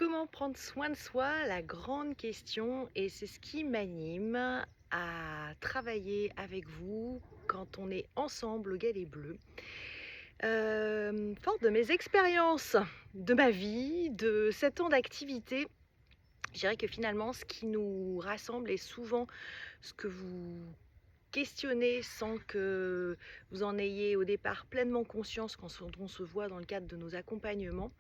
Comment prendre soin de soi? La grande question et c'est ce qui m'anime à travailler avec vous quand on est ensemble au Galet Bleu. Forte de mes expériences, de ma vie, de 7 ans d'activité, je dirais que finalement ce qui nous rassemble est souvent ce que vous questionnez sans que vous en ayez au départ pleinement conscience quand on se voit dans le cadre de nos accompagnements.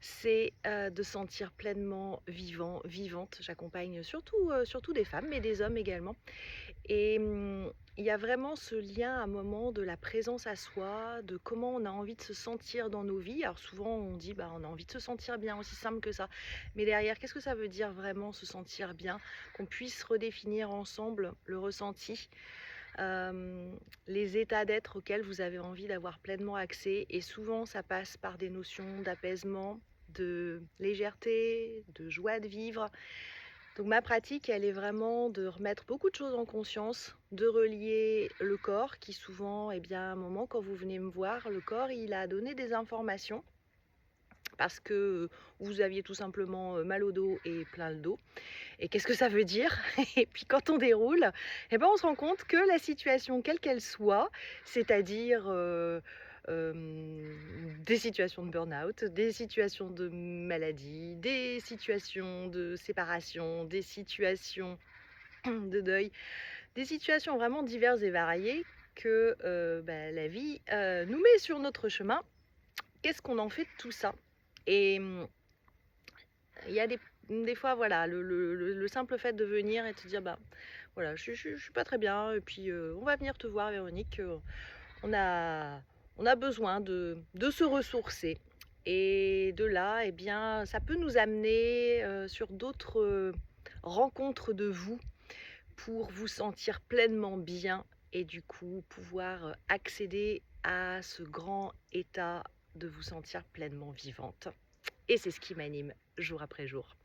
C'est, de sentir pleinement vivant, vivante. J'accompagne surtout des femmes, mais des hommes également et il y a vraiment ce lien à un moment de la présence à soi, de comment on a envie de se sentir dans nos vies. Alors souvent on dit: «Bah, on a envie de se sentir bien», aussi simple que ça. Mais derrière, qu'est-ce que ça veut dire vraiment se sentir bien? Qu'on puisse redéfinir ensemble le ressenti, les états d'être auxquels vous avez envie d'avoir pleinement accès et souvent ça passe par des notions d'apaisement, de légèreté, de joie de vivre. Donc ma pratique, elle est vraiment de remettre beaucoup de choses en conscience, de relier le corps qui souvent, eh bien, à un moment quand vous venez me voir, le corps il a donné des informations parce que vous aviez tout simplement, mal au dos et plein le dos. Et qu'est-ce que ça veut dire? Et puis quand on déroule, eh ben, on se rend compte que la situation quelle qu'elle soit, c'est-à-dire, des situations de burn-out, des situations de maladie, des situations de séparation, des situations de deuil, des situations vraiment diverses et variées que, bah, la vie, nous met sur notre chemin. Qu'est-ce qu'on en fait de tout ça? Et il y a des fois, voilà, le simple fait de venir et de te dire: «Bah, voilà, je suis pas très bien et puis, on va venir te voir Véronique, on a on a besoin de se ressourcer» et de là, eh bien, ça peut nous amener, sur d'autres, rencontres de vous pour vous sentir pleinement bien et du coup pouvoir, accéder à ce grand état de vous sentir pleinement vivante et c'est ce qui m'anime jour après jour.